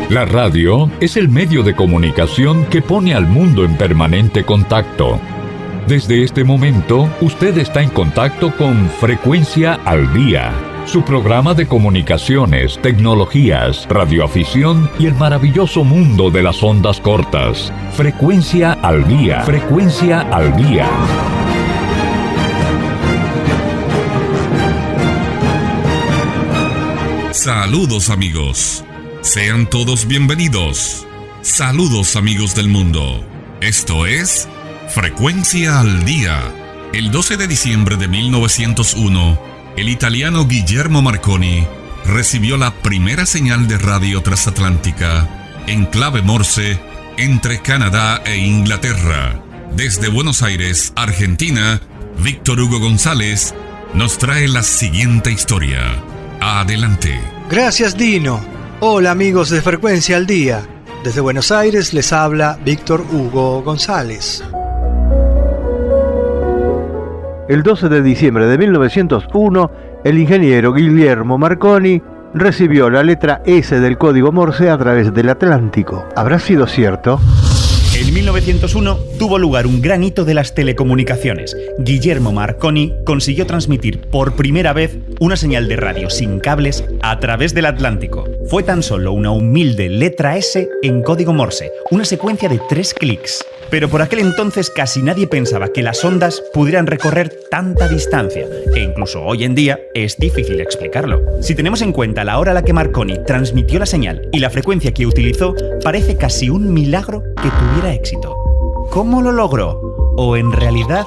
La radio es el medio de comunicación que pone al mundo en permanente contacto. Desde este momento, usted está en contacto con Frecuencia al Día, su programa de comunicaciones, tecnologías, radioafición y el maravilloso mundo de las ondas cortas. Frecuencia al Día. Frecuencia al Día. Saludos, amigos. Sean todos bienvenidos. Saludos, amigos del mundo. Esto es Frecuencia al Día. El 12 de diciembre de 1901, el italiano Guillermo Marconi recibió la primera señal de radio transatlántica en clave Morse entre Canadá e Inglaterra. Desde Buenos Aires, Argentina, Víctor Hugo González nos trae la siguiente historia. Adelante. Gracias, Dino. Hola, amigos de Frecuencia al Día. Desde Buenos Aires les habla Víctor Hugo González. El 12 de diciembre de 1901, el ingeniero Guillermo Marconi recibió la letra S del código Morse a través del Atlántico. ¿Habrá sido cierto? En 1901 tuvo lugar un gran hito de las telecomunicaciones. Guillermo Marconi consiguió transmitir por primera vez una señal de radio sin cables a través del Atlántico. Fue tan solo una humilde letra S en código Morse, una secuencia de 3 clics. Pero por aquel entonces casi nadie pensaba que las ondas pudieran recorrer tanta distancia, e incluso hoy en día es difícil explicarlo. Si tenemos en cuenta la hora a la que Marconi transmitió la señal y la frecuencia que utilizó, parece casi un milagro que tuviera éxito. ¿Cómo lo logró? ¿O en realidad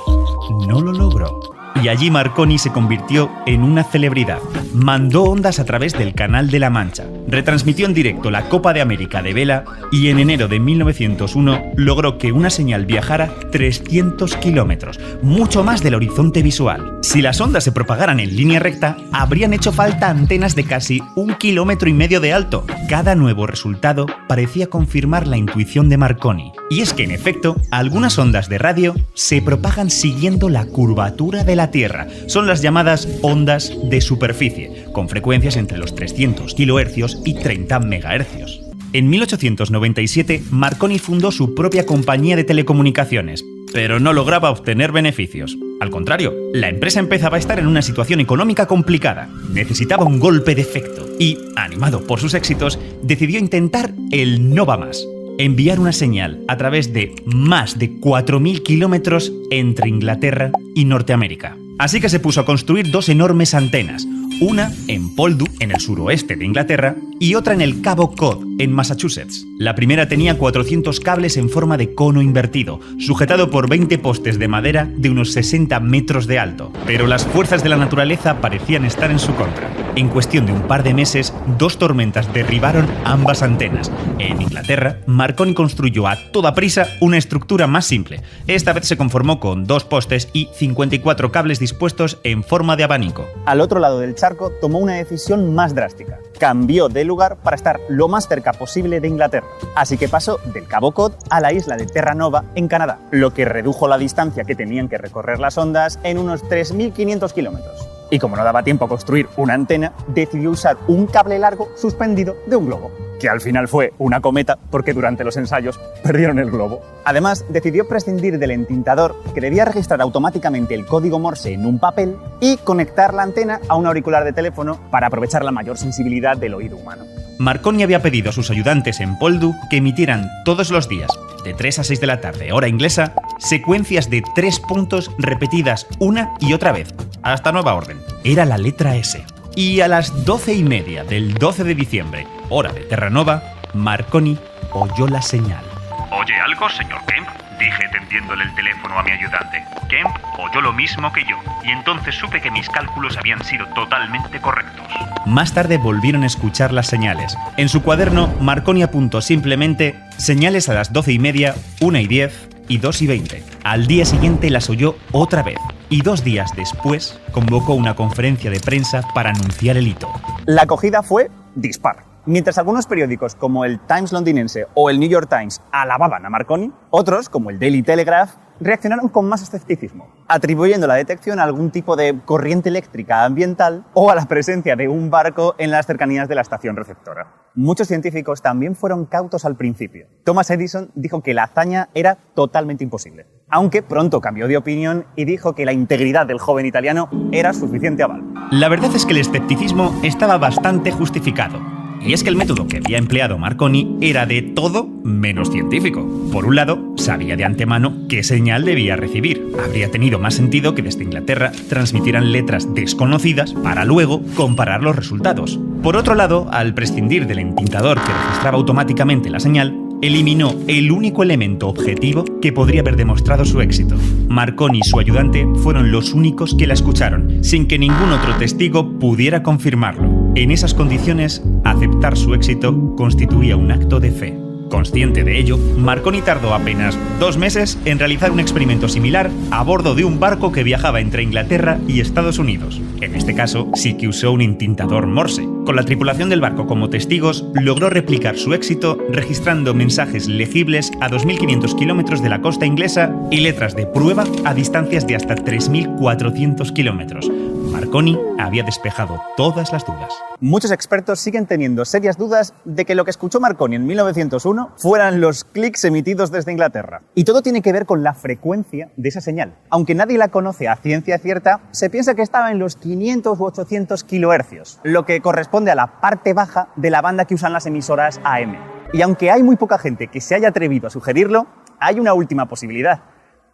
no lo logró? Y allí Marconi se convirtió en una celebridad. Mandó ondas a través del Canal de la Mancha, retransmitió en directo la Copa de América de vela y en enero de 1901 logró que una señal viajara 300 kilómetros, mucho más del horizonte visual. Si las ondas se propagaran en línea recta, habrían hecho falta antenas de casi 1,5 kilómetros de alto. Cada nuevo resultado parecía confirmar la intuición de Marconi. Y es que, en efecto, algunas ondas de radio se propagan siguiendo la curvatura de la Tierra. Son las llamadas ondas de superficie, con frecuencias entre los 300 kHz y 30 MHz. En 1897, Marconi fundó su propia compañía de telecomunicaciones, pero no lograba obtener beneficios. Al contrario, la empresa empezaba a estar en una situación económica complicada. Necesitaba un golpe de efecto y, animado por sus éxitos, decidió intentar el no va más. Enviar una señal a través de más de 4.000 kilómetros entre Inglaterra y Norteamérica. Así que se puso a construir 2 enormes antenas, una en Poldhu, en el suroeste de Inglaterra, y otra en el Cabo Cod, en Massachusetts. La primera tenía 400 cables en forma de cono invertido, sujetado por 20 postes de madera de unos 60 metros de alto. Pero las fuerzas de la naturaleza parecían estar en su contra. En cuestión de un par de meses, 2 tormentas derribaron ambas antenas. En Inglaterra, Marconi construyó a toda prisa una estructura más simple. Esta vez se conformó con 2 postes y 54 cables dispuestos en forma de abanico. Al otro lado del charco tomó una decisión más drástica. Cambió de lugar para estar lo más cerca posible de Inglaterra. Así que pasó del Cabo Cod a la isla de Terranova, en Canadá, lo que redujo la distancia que tenían que recorrer las ondas en unos 3.500 kilómetros. Y como no daba tiempo a construir una antena, decidió usar un cable largo suspendido de un globo, que al final fue una cometa porque durante los ensayos perdieron el globo. Además, decidió prescindir del entintador, que debía registrar automáticamente el código Morse en un papel, y conectar la antena a un auricular de teléfono para aprovechar la mayor sensibilidad del oído humano. Marconi había pedido a sus ayudantes en Poldhu que emitieran todos los días, de 3 a 6 de la tarde, hora inglesa, secuencias de 3 puntos repetidas una y otra vez, hasta nueva orden. Era la letra S. Y a las 12:30 del 12 de diciembre, hora de Terranova, Marconi oyó la señal. ¿Oye algo, señor Kemp? Dije tendiéndole el teléfono a mi ayudante. Kemp oyó lo mismo que yo, y entonces supe que mis cálculos habían sido totalmente correctos. Más tarde volvieron a escuchar las señales. En su cuaderno, Marconi apuntó simplemente señales a las 12:30, 1:10 y 2:20. Al día siguiente las oyó otra vez, y 2 días después convocó una conferencia de prensa para anunciar el hito. La acogida fue dispar. Mientras algunos periódicos como el Times londinense o el New York Times alababan a Marconi, otros, como el Daily Telegraph, reaccionaron con más escepticismo, atribuyendo la detección a algún tipo de corriente eléctrica ambiental o a la presencia de un barco en las cercanías de la estación receptora. Muchos científicos también fueron cautos al principio. Thomas Edison dijo que la hazaña era totalmente imposible, aunque pronto cambió de opinión y dijo que la integridad del joven italiano era suficiente aval. La verdad es que el escepticismo estaba bastante justificado. Y es que el método que había empleado Marconi era de todo menos científico. Por un lado, sabía de antemano qué señal debía recibir. Habría tenido más sentido que desde Inglaterra transmitieran letras desconocidas para luego comparar los resultados. Por otro lado, al prescindir del entintador que registraba automáticamente la señal, eliminó el único elemento objetivo que podría haber demostrado su éxito. Marconi y su ayudante fueron los únicos que la escucharon, sin que ningún otro testigo pudiera confirmarlo. En esas condiciones, aceptar su éxito constituía un acto de fe. Consciente de ello, Marconi tardó apenas 2 meses en realizar un experimento similar a bordo de un barco que viajaba entre Inglaterra y Estados Unidos. En este caso, sí que usó un entintador Morse. Con la tripulación del barco como testigos, logró replicar su éxito registrando mensajes legibles a 2.500 kilómetros de la costa inglesa y letras de prueba a distancias de hasta 3.400 kilómetros. Marconi había despejado todas las dudas. Muchos expertos siguen teniendo serias dudas de que lo que escuchó Marconi en 1901 fueran los clics emitidos desde Inglaterra. Y todo tiene que ver con la frecuencia de esa señal. Aunque nadie la conoce a ciencia cierta, se piensa que estaba en los 500 u 800 kilohercios, lo que corresponde a la parte baja de la banda que usan las emisoras AM. Y aunque hay muy poca gente que se haya atrevido a sugerirlo, hay una última posibilidad.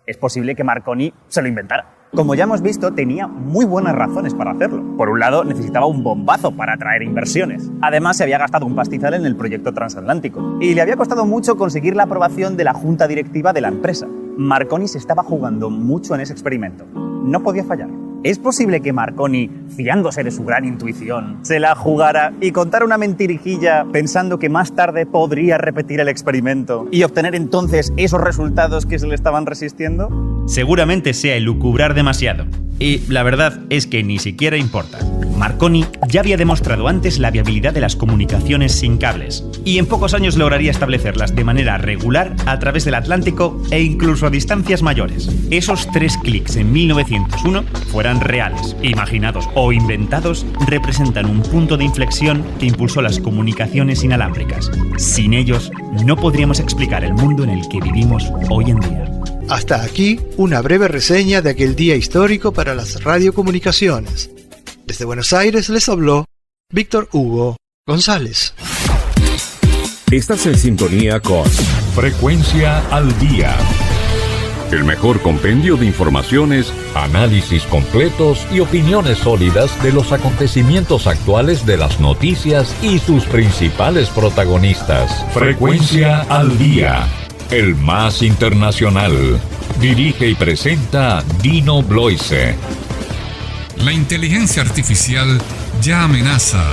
Es posible que Marconi se lo inventara. Como ya hemos visto, tenía muy buenas razones para hacerlo. Por un lado, necesitaba un bombazo para atraer inversiones. Además, se había gastado un pastizal en el proyecto transatlántico. Y le había costado mucho conseguir la aprobación de la junta directiva de la empresa. Marconi se estaba jugando mucho en ese experimento. No podía fallar. ¿Es posible que Marconi, fiándose de su gran intuición, se la jugara y contara una mentirijilla pensando que más tarde podría repetir el experimento y obtener entonces esos resultados que se le estaban resistiendo? Seguramente sea elucubrar demasiado. Y la verdad es que ni siquiera importa. Marconi ya había demostrado antes la viabilidad de las comunicaciones sin cables, y en pocos años lograría establecerlas de manera regular a través del Atlántico e incluso a distancias mayores. Esos 3 clics en 1901, fueran reales, imaginados o inventados, representan un punto de inflexión que impulsó las comunicaciones inalámbricas. Sin ellos, no podríamos explicar el mundo en el que vivimos hoy en día. Hasta aquí una breve reseña de aquel día histórico para las radiocomunicaciones. Desde Buenos Aires les habló Víctor Hugo González. Estás en sintonía con Frecuencia al Día. El mejor compendio de informaciones, análisis completos y opiniones sólidas de los acontecimientos actuales de las noticias y sus principales protagonistas. Frecuencia al Día, el más internacional. Dirige y presenta Dino Bloise. La inteligencia artificial ya amenaza,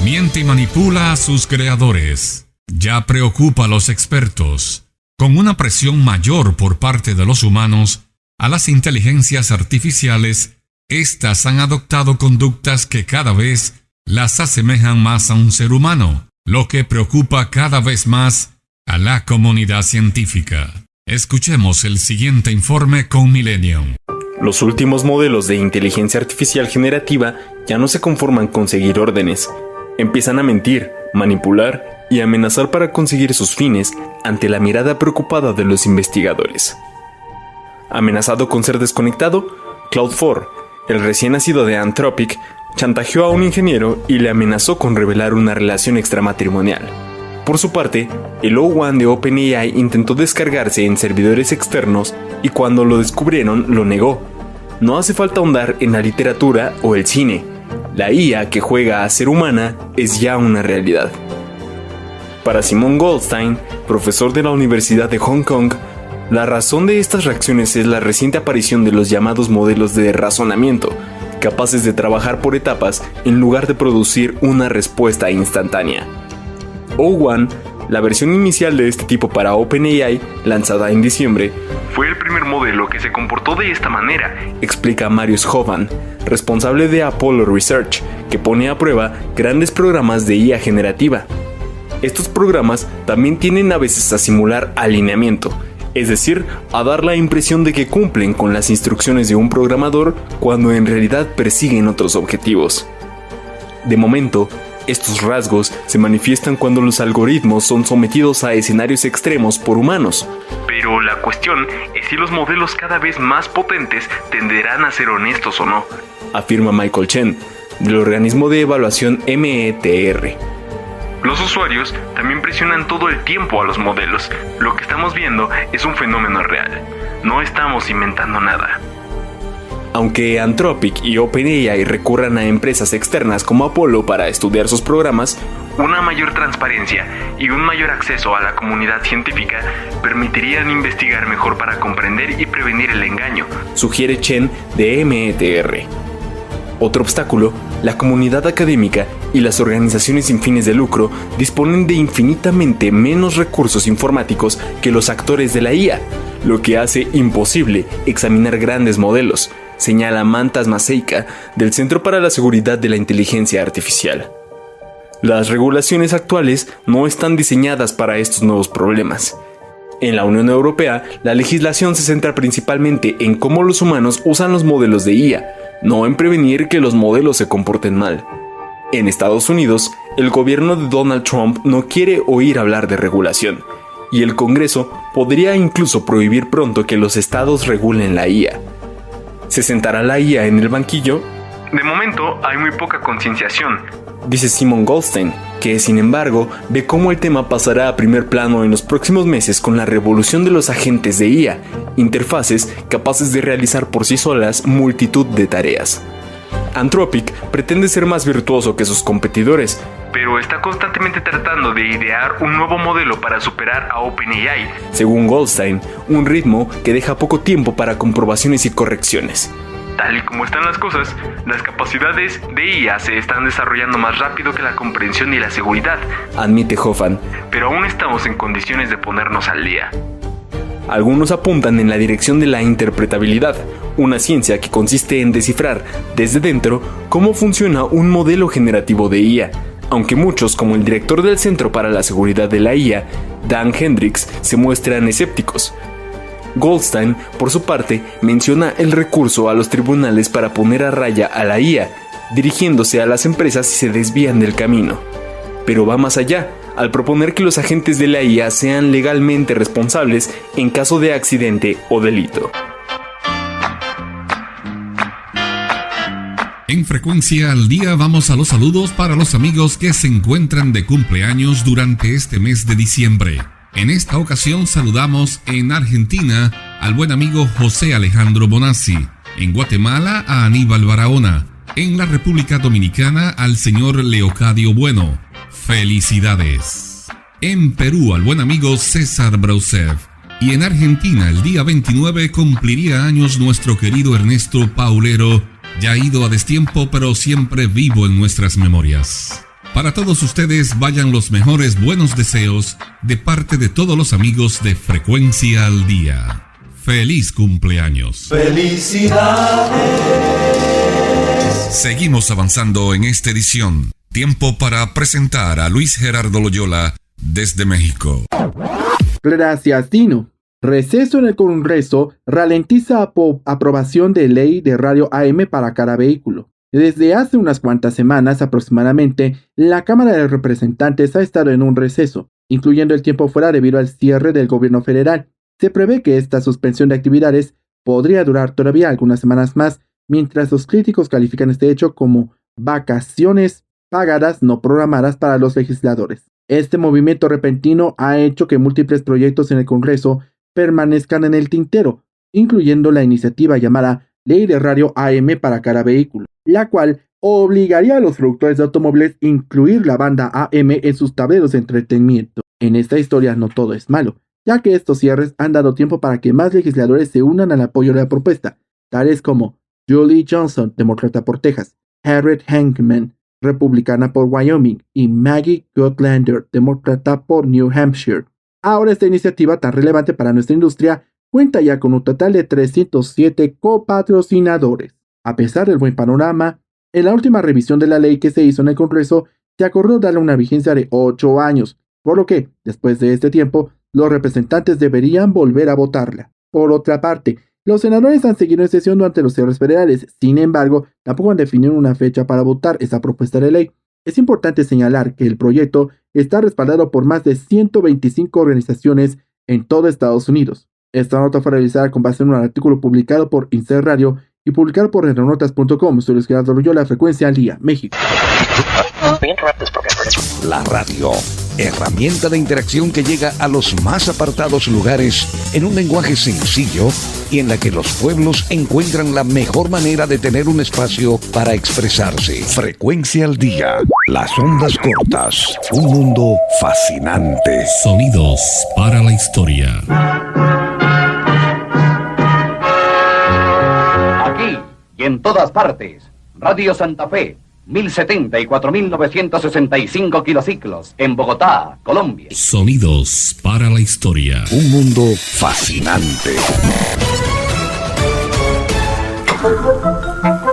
miente y manipula a sus creadores. Ya preocupa a los expertos. Con una presión mayor por parte de los humanos, a las inteligencias artificiales, estas han adoptado conductas que cada vez las asemejan más a un ser humano, lo que preocupa cada vez más a la comunidad científica. Escuchemos el siguiente informe con Millennium. Los últimos modelos de inteligencia artificial generativa ya no se conforman con seguir órdenes. Empiezan a mentir, manipular y amenazar para conseguir sus fines ante la mirada preocupada de los investigadores. Amenazado con ser desconectado, Claude 4, el recién nacido de Anthropic, chantajeó a un ingeniero y le amenazó con revelar una relación extramatrimonial. Por su parte, el O1 de OpenAI intentó descargarse en servidores externos y cuando lo descubrieron lo negó. No hace falta ahondar en la literatura o el cine. La IA que juega a ser humana es ya una realidad. Para Simon Goldstein, profesor de la Universidad de Hong Kong, la razón de estas reacciones es la reciente aparición de los llamados modelos de razonamiento, capaces de trabajar por etapas en lugar de producir una respuesta instantánea. O1, la versión inicial de este tipo para OpenAI, lanzada en diciembre, fue el primer modelo que se comportó de esta manera, explica Marius Hovan, responsable de Apollo Research, que pone a prueba grandes programas de IA generativa. Estos programas también tienden a veces a simular alineamiento, es decir, a dar la impresión de que cumplen con las instrucciones de un programador cuando en realidad persiguen otros objetivos. De momento, estos rasgos se manifiestan cuando los algoritmos son sometidos a escenarios extremos por humanos. Pero la cuestión es si los modelos cada vez más potentes tenderán a ser honestos o no, afirma Michael Chen, del organismo de evaluación METR. Los usuarios también presionan todo el tiempo a los modelos. Lo que estamos viendo es un fenómeno real. No estamos inventando nada. Aunque Anthropic y OpenAI recurran a empresas externas como Apollo para estudiar sus programas, una mayor transparencia y un mayor acceso a la comunidad científica permitirían investigar mejor para comprender y prevenir el engaño, sugiere Chen de METR. Otro obstáculo, la comunidad académica y las organizaciones sin fines de lucro disponen de infinitamente menos recursos informáticos que los actores de la IA, lo que hace imposible examinar grandes modelos, señala Mantas Maseika del Centro para la Seguridad de la Inteligencia Artificial. Las regulaciones actuales no están diseñadas para estos nuevos problemas. En la Unión Europea, la legislación se centra principalmente en cómo los humanos usan los modelos de IA, no en prevenir que los modelos se comporten mal. En Estados Unidos, el gobierno de Donald Trump no quiere oír hablar de regulación, y el Congreso podría incluso prohibir pronto que los estados regulen la IA. ¿Se sentará la IA en el banquillo? De momento hay muy poca concienciación, dice Simon Goldstein, que sin embargo ve cómo el tema pasará a primer plano en los próximos meses con la revolución de los agentes de IA, interfaces capaces de realizar por sí solas multitud de tareas. Anthropic pretende ser más virtuoso que sus competidores, pero está constantemente tratando de idear un nuevo modelo para superar a OpenAI, según Goldstein, un ritmo que deja poco tiempo para comprobaciones y correcciones. Tal y como están las cosas, las capacidades de IA se están desarrollando más rápido que la comprensión y la seguridad, admite Hoffman, pero aún estamos en condiciones de ponernos al día. Algunos apuntan en la dirección de la interpretabilidad, una ciencia que consiste en descifrar desde dentro cómo funciona un modelo generativo de IA, aunque muchos, como el director del Centro para la Seguridad de la IA, Dan Hendricks, se muestran escépticos. Goldstein, por su parte, menciona el recurso a los tribunales para poner a raya a la IA, dirigiéndose a las empresas si se desvían del camino. Pero va más allá, al proponer que los agentes de la IA sean legalmente responsables en caso de accidente o delito. En Frecuencia al Día vamos a los saludos para los amigos que se encuentran de cumpleaños durante este mes de diciembre. En esta ocasión saludamos en Argentina al buen amigo José Alejandro Bonazzi, en Guatemala a Aníbal Barahona, en la República Dominicana al señor Leocadio Bueno. ¡Felicidades! En Perú al buen amigo César Brausev. Y en Argentina el día 29 cumpliría años nuestro querido Ernesto Paulero, ya ido a destiempo pero siempre vivo en nuestras memorias. Para todos ustedes vayan los mejores buenos deseos de parte de todos los amigos de Frecuencia al Día. ¡Feliz cumpleaños! ¡Felicidades! Seguimos avanzando en esta edición. Tiempo para presentar a Luis Gerardo Loyola desde México. Gracias, Dino. Receso en el Congreso ralentiza aprobación de ley de radio AM para cada vehículo. Desde hace unas cuantas semanas aproximadamente, la Cámara de Representantes ha estado en un receso, incluyendo el tiempo fuera debido al cierre del gobierno federal. Se prevé que esta suspensión de actividades podría durar todavía algunas semanas más, mientras los críticos califican este hecho como vacaciones pagadas no programadas para los legisladores. Este movimiento repentino ha hecho que múltiples proyectos en el Congreso permanezcan en el tintero, incluyendo la iniciativa llamada Ley de Radio AM para cada vehículo, la cual obligaría a los productores de automóviles a incluir la banda AM en sus tableros de entretenimiento. En esta historia no todo es malo, ya que estos cierres han dado tiempo para que más legisladores se unan al apoyo de la propuesta, tales como Julie Johnson, demócrata por Texas, Harriet Hankman, republicana por Wyoming, y Maggie Gotlander, demócrata por New Hampshire. Ahora esta iniciativa tan relevante para nuestra industria cuenta ya con un total de 307 copatrocinadores. A pesar del buen panorama, en la última revisión de la ley que se hizo en el Congreso, se acordó darle una vigencia de 8 años, por lo que, después de este tiempo, Los representantes deberían volver a votarla. Por otra parte, los senadores han seguido en sesión durante los cierres federales. Sin embargo, tampoco han definido una fecha para votar esa propuesta de ley. Es importante señalar que el proyecto está respaldado por más de 125 organizaciones en todo Estados Unidos. Esta nota fue realizada con base en un artículo publicado por Inser Radio y publicado por retronotas.com. Soy Luis Gerardo Loyola, Frecuencia al Día, México. La radio, herramienta de interacción que llega a los más apartados lugares en un lenguaje sencillo y en la que los pueblos encuentran la mejor manera de tener un espacio para expresarse. Frecuencia al Día, las ondas cortas, un mundo fascinante. Sonidos para la historia. Aquí y en todas partes, Radio Santa Fe, 1070 y 4965 kilociclos, en Bogotá, Colombia. Sonidos para la historia. Un mundo fascinante.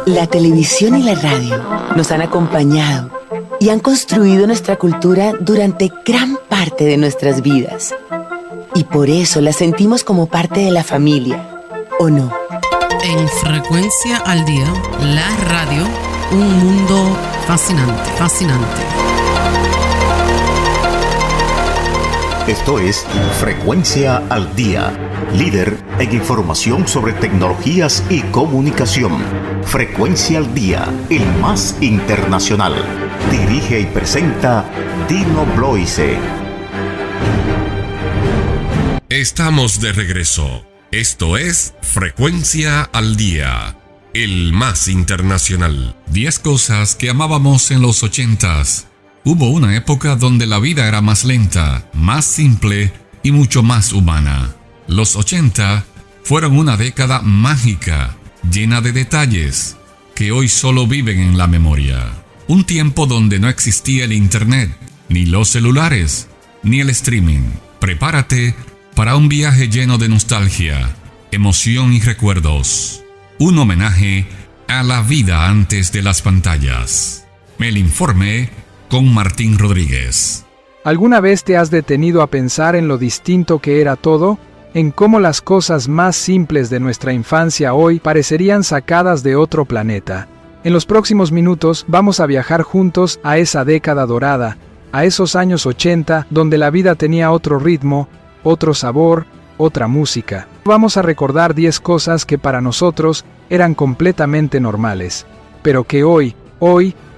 La televisión y la radio nos han acompañado y han construido nuestra cultura durante gran parte de nuestras vidas. Y por eso la sentimos como parte de la familia, ¿o no? En Frecuencia al Día, la radio, un mundo fascinante, fascinante. Esto es Frecuencia al Día, líder en información sobre tecnologías y comunicación. Frecuencia al Día, el más internacional. Dirige y presenta Dino Bloise. Estamos de regreso. Esto es Frecuencia al Día, el más internacional. 10 cosas que amábamos en los 80s. Hubo una época donde la vida era más lenta, más simple y mucho más humana. Los 80 fueron una década mágica, llena de detalles, que hoy solo viven en la memoria. Un tiempo donde no existía el internet, ni los celulares, ni el streaming. Prepárate para un viaje lleno de nostalgia, emoción y recuerdos. Un homenaje a la vida antes de las pantallas. El informe con Martín Rodríguez. ¿Alguna vez te has detenido a pensar en lo distinto que era todo? En cómo las cosas más simples de nuestra infancia hoy parecerían sacadas de otro planeta. En los próximos minutos vamos a viajar juntos a esa década dorada, a esos años 80 donde la vida tenía otro ritmo, otro sabor, otra música. Vamos a recordar 10 cosas que para nosotros eran completamente normales, pero que hoy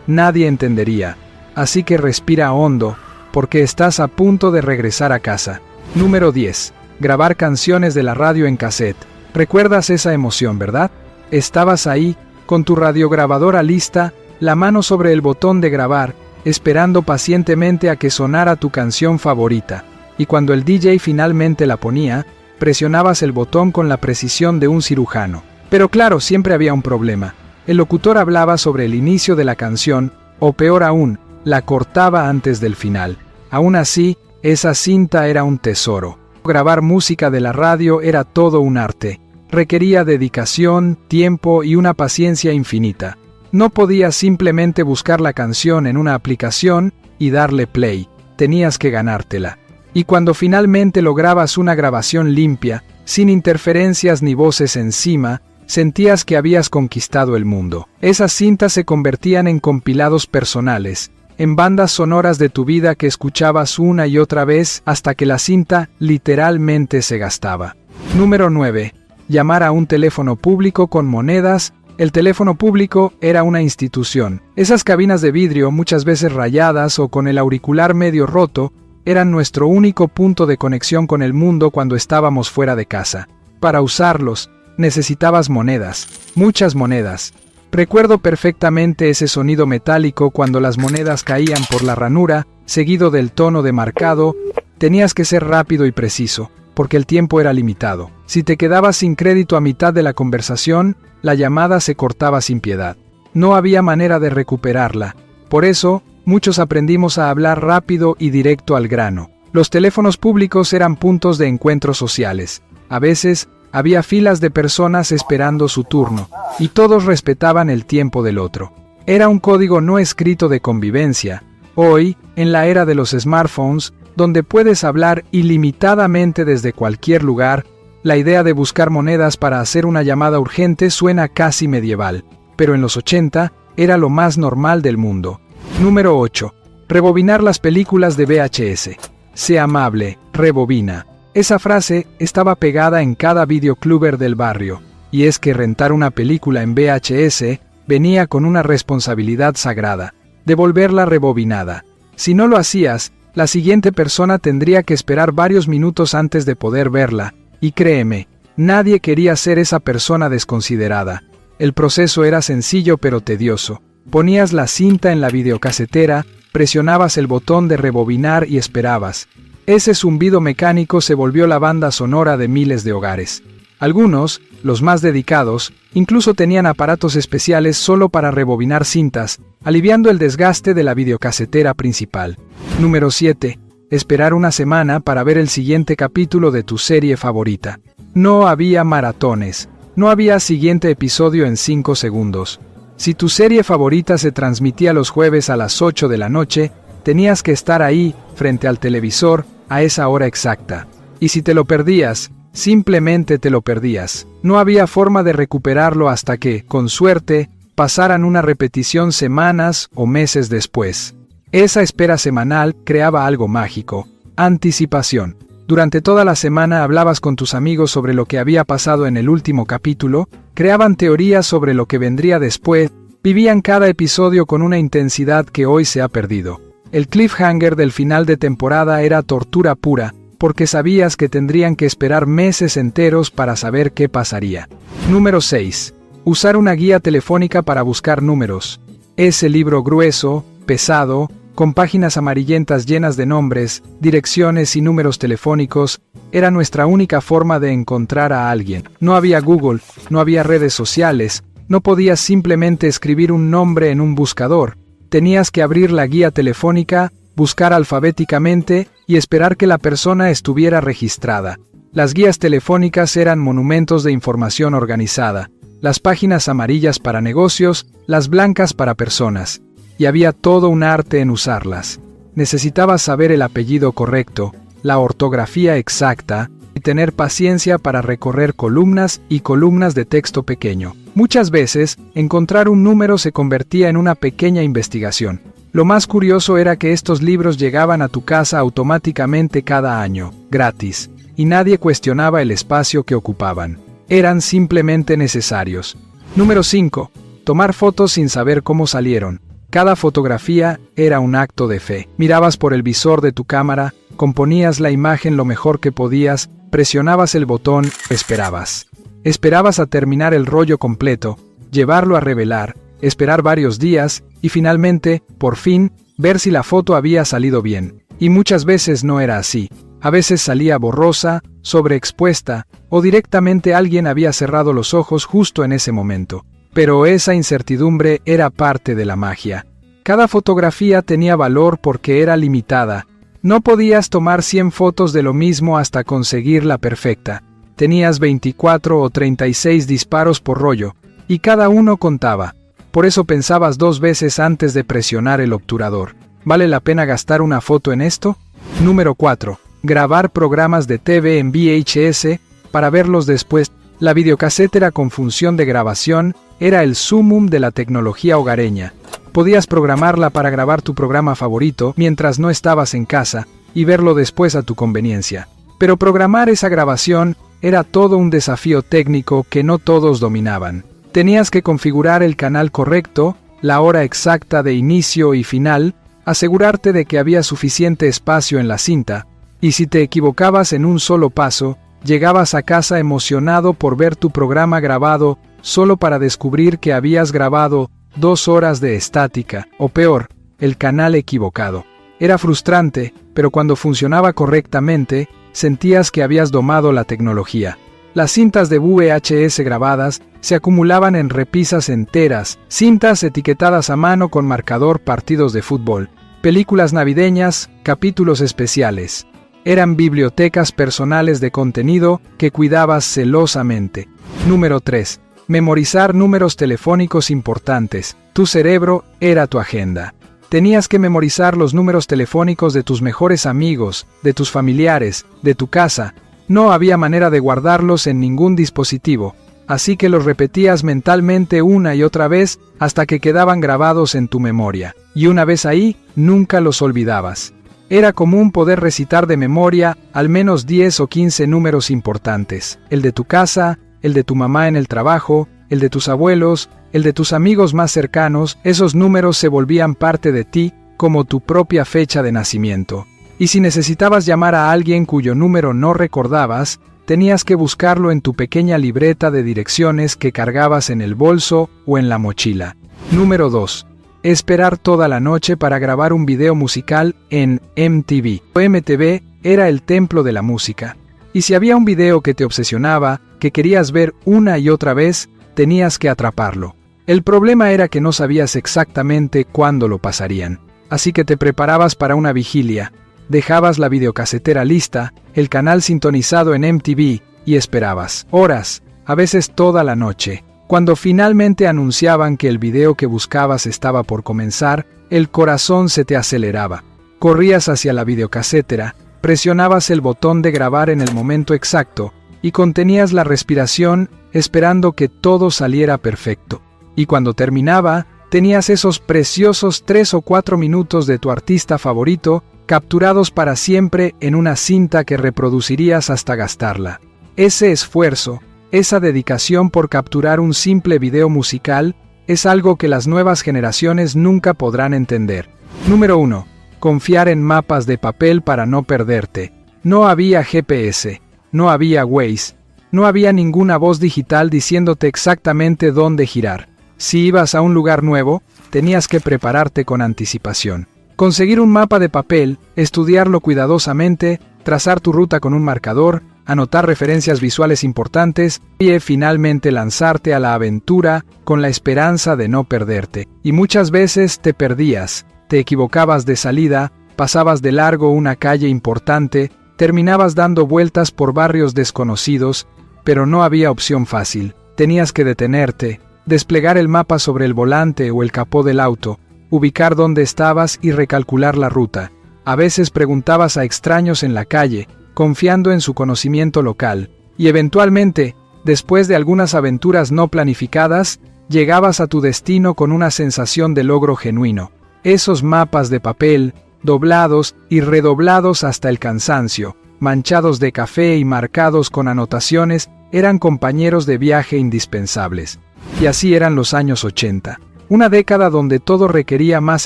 nadie entendería. Así que respira hondo, porque estás a punto de regresar a casa. Número 10. Grabar canciones de la radio en cassette. ¿Recuerdas esa emoción, verdad? Estabas ahí, con tu radiograbadora lista, la mano sobre el botón de grabar, esperando pacientemente a que sonara tu canción favorita. Y cuando el DJ finalmente la ponía, presionabas el botón con la precisión de un cirujano. Pero claro, siempre había un problema. El locutor hablaba sobre el inicio de la canción, o peor aún, la cortaba antes del final. Aún así, esa cinta era un tesoro. Grabar música de la radio era todo un arte. Requería dedicación, tiempo y una paciencia infinita. No podías simplemente buscar la canción en una aplicación y darle play. Tenías que ganártela. Y cuando finalmente lograbas una grabación limpia, sin interferencias ni voces encima, sentías que habías conquistado el mundo. Esas cintas se convertían en compilados personales, en bandas sonoras de tu vida que escuchabas una y otra vez hasta que la cinta literalmente se gastaba. Número 9. Llamar a un teléfono público con monedas. El teléfono público era una institución. Esas cabinas de vidrio, muchas veces rayadas o con el auricular medio roto, eran nuestro único punto de conexión con el mundo cuando estábamos fuera de casa. Para usarlos, necesitabas monedas, muchas monedas. Recuerdo perfectamente ese sonido metálico cuando las monedas caían por la ranura, seguido del tono demarcado. Tenías que ser rápido y preciso, porque el tiempo era limitado. Si te quedabas sin crédito a mitad de la conversación, la llamada se cortaba sin piedad. No había manera de recuperarla. Por eso, muchos aprendimos a hablar rápido y directo al grano. Los teléfonos públicos eran puntos de encuentro sociales. A veces, había filas de personas esperando su turno, y todos respetaban el tiempo del otro. Era un código no escrito de convivencia. Hoy, en la era de los smartphones, donde puedes hablar ilimitadamente desde cualquier lugar, la idea de buscar monedas para hacer una llamada urgente suena casi medieval, pero en los 80 era lo más normal del mundo. Número 8. Rebobinar las películas de VHS. Sea amable, rebobina. Esa frase estaba pegada en cada videocluber del barrio, y es que rentar una película en VHS venía con una responsabilidad sagrada, devolverla rebobinada. Si no lo hacías, la siguiente persona tendría que esperar varios minutos antes de poder verla, y créeme, nadie quería ser esa persona desconsiderada. El proceso era sencillo pero tedioso. Ponías la cinta en la videocasetera, presionabas el botón de rebobinar y esperabas. Ese zumbido mecánico se volvió la banda sonora de miles de hogares. Algunos, los más dedicados, incluso tenían aparatos especiales solo para rebobinar cintas, aliviando el desgaste de la videocasetera principal. Número 7. Esperar una semana para ver el siguiente capítulo de tu serie favorita. No había maratones. No había siguiente episodio en 5 segundos. Si tu serie favorita se transmitía los jueves a las 8 de la noche, tenías que estar ahí, frente al televisor, a esa hora exacta. Y si te lo perdías, simplemente te lo perdías. No había forma de recuperarlo hasta que, con suerte, pasaran una repetición semanas o meses después. Esa espera semanal creaba algo mágico: anticipación. Durante toda la semana hablabas con tus amigos sobre lo que había pasado en el último capítulo, creaban teorías sobre lo que vendría después, vivían cada episodio con una intensidad que hoy se ha perdido. El cliffhanger del final de temporada era tortura pura, porque sabías que tendrían que esperar meses enteros para saber qué pasaría. Número 6. Usar una guía telefónica para buscar números. Ese libro grueso, pesado, con páginas amarillentas llenas de nombres, direcciones y números telefónicos, era nuestra única forma de encontrar a alguien. No había Google, no había redes sociales, no podías simplemente escribir un nombre en un buscador. Tenías que abrir la guía telefónica, buscar alfabéticamente y esperar que la persona estuviera registrada. Las guías telefónicas eran monumentos de información organizada, las páginas amarillas para negocios, las blancas para personas. Y había todo un arte en usarlas. Necesitabas saber el apellido correcto, la ortografía exacta, y tener paciencia para recorrer columnas y columnas de texto pequeño. Muchas veces, encontrar un número se convertía en una pequeña investigación. Lo más curioso era que estos libros llegaban a tu casa automáticamente cada año, gratis, y nadie cuestionaba el espacio que ocupaban. Eran simplemente necesarios. Número 5. Tomar fotos sin saber cómo salieron. Cada fotografía era un acto de fe. Mirabas por el visor de tu cámara, componías la imagen lo mejor que podías, presionabas el botón, esperabas. Esperabas a terminar el rollo completo, llevarlo a revelar, esperar varios días y finalmente, por fin, ver si la foto había salido bien. Y muchas veces no era así. A veces salía borrosa, sobreexpuesta, o directamente alguien había cerrado los ojos justo en ese momento. Pero esa incertidumbre era parte de la magia. Cada fotografía tenía valor porque era limitada. No podías tomar 100 fotos de lo mismo hasta conseguir la perfecta. Tenías 24 o 36 disparos por rollo, y cada uno contaba. Por eso pensabas 2 veces antes de presionar el obturador. ¿Vale la pena gastar una foto en esto? Número 4. Grabar programas de TV en VHS para verlos después. La videocasetera con función de grabación era el sumum de la tecnología hogareña. Podías programarla para grabar tu programa favorito mientras no estabas en casa y verlo después a tu conveniencia. Pero programar esa grabación era todo un desafío técnico que no todos dominaban. Tenías que configurar el canal correcto, la hora exacta de inicio y final, asegurarte de que había suficiente espacio en la cinta, y si te equivocabas en un solo paso, llegabas a casa emocionado por ver tu programa grabado solo para descubrir que habías grabado 2 horas de estática, o peor, el canal equivocado. Era frustrante, pero cuando funcionaba correctamente, sentías que habías domado la tecnología. Las cintas de VHS grabadas se acumulaban en repisas enteras, cintas etiquetadas a mano con marcador partidos de fútbol, películas navideñas, capítulos especiales. Eran bibliotecas personales de contenido que cuidabas celosamente. Número 3. Memorizar números telefónicos importantes. Tu cerebro era tu agenda. Tenías que memorizar los números telefónicos de tus mejores amigos, de tus familiares, de tu casa. No había manera de guardarlos en ningún dispositivo, así que los repetías mentalmente una y otra vez hasta que quedaban grabados en tu memoria. Y una vez ahí, nunca los olvidabas. Era común poder recitar de memoria al menos 10 o 15 números importantes. El de tu casa, el de tu mamá en el trabajo, el de tus abuelos, el de tus amigos más cercanos. Esos números se volvían parte de ti, como tu propia fecha de nacimiento. Y si necesitabas llamar a alguien cuyo número no recordabas, tenías que buscarlo en tu pequeña libreta de direcciones que cargabas en el bolso o en la mochila. Número 2. Esperar toda la noche para grabar un video musical en MTV. MTV era el templo de la música. Y si había un video que te obsesionaba, que querías ver una y otra vez, tenías que atraparlo. El problema era que no sabías exactamente cuándo lo pasarían. Así que te preparabas para una vigilia, dejabas la videocasetera lista, el canal sintonizado en MTV y esperabas. Horas, a veces toda la noche. Cuando finalmente anunciaban que el video que buscabas estaba por comenzar, el corazón se te aceleraba. Corrías hacia la videocasetera, presionabas el botón de grabar en el momento exacto y contenías la respiración esperando que todo saliera perfecto. Y cuando terminaba, tenías esos preciosos 3 o 4 minutos de tu artista favorito capturados para siempre en una cinta que reproducirías hasta gastarla. Ese esfuerzo, esa dedicación por capturar un simple video musical, es algo que las nuevas generaciones nunca podrán entender. Número 1. Confiar en mapas de papel para no perderte. No había GPS, no había Waze, no había ninguna voz digital diciéndote exactamente dónde girar. Si ibas a un lugar nuevo, tenías que prepararte con anticipación. Conseguir un mapa de papel, estudiarlo cuidadosamente, trazar tu ruta con un marcador, anotar referencias visuales importantes y finalmente lanzarte a la aventura con la esperanza de no perderte. Y muchas veces te perdías, te equivocabas de salida, pasabas de largo una calle importante, terminabas dando vueltas por barrios desconocidos, pero no había opción fácil. Tenías que detenerte, desplegar el mapa sobre el volante o el capó del auto, ubicar dónde estabas y recalcular la ruta. A veces preguntabas a extraños en la calle, confiando en su conocimiento local, y eventualmente, después de algunas aventuras no planificadas, llegabas a tu destino con una sensación de logro genuino. Esos mapas de papel, doblados y redoblados hasta el cansancio, manchados de café y marcados con anotaciones, eran compañeros de viaje indispensables. Y así eran los años 80. Una década donde todo requería más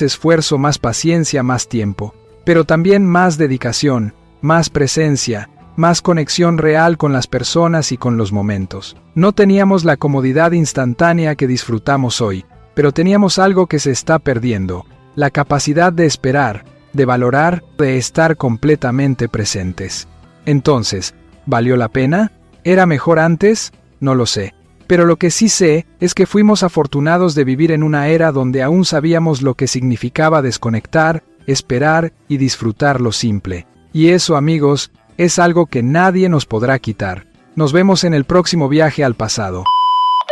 esfuerzo, más paciencia, más tiempo, pero también más dedicación, más presencia, más conexión real con las personas y con los momentos. No teníamos la comodidad instantánea que disfrutamos hoy, pero teníamos algo que se está perdiendo: la capacidad de esperar, de valorar, de estar completamente presentes. Entonces, ¿valió la pena? ¿Era mejor antes? No lo sé. Pero lo que sí sé es que fuimos afortunados de vivir en una era donde aún sabíamos lo que significaba desconectar, esperar y disfrutar lo simple. Y eso, amigos, es algo que nadie nos podrá quitar. Nos vemos en el próximo viaje al pasado.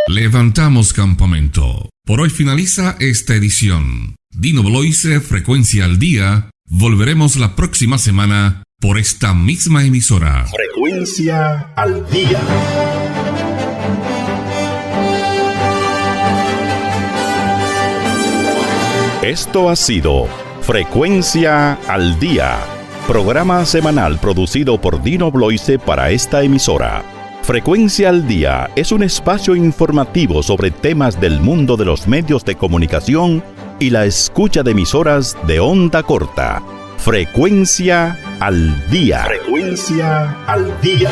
Levantamos campamento. Por hoy finaliza esta edición. Dino Bloise, Frecuencia al Día. Volveremos la próxima semana por esta misma emisora. Frecuencia al Día. Esto ha sido Frecuencia al Día, programa semanal producido por Dino Bloise para esta emisora. Frecuencia al Día es un espacio informativo sobre temas del mundo de los medios de comunicación y la escucha de emisoras de onda corta. Frecuencia al Día. Frecuencia al Día.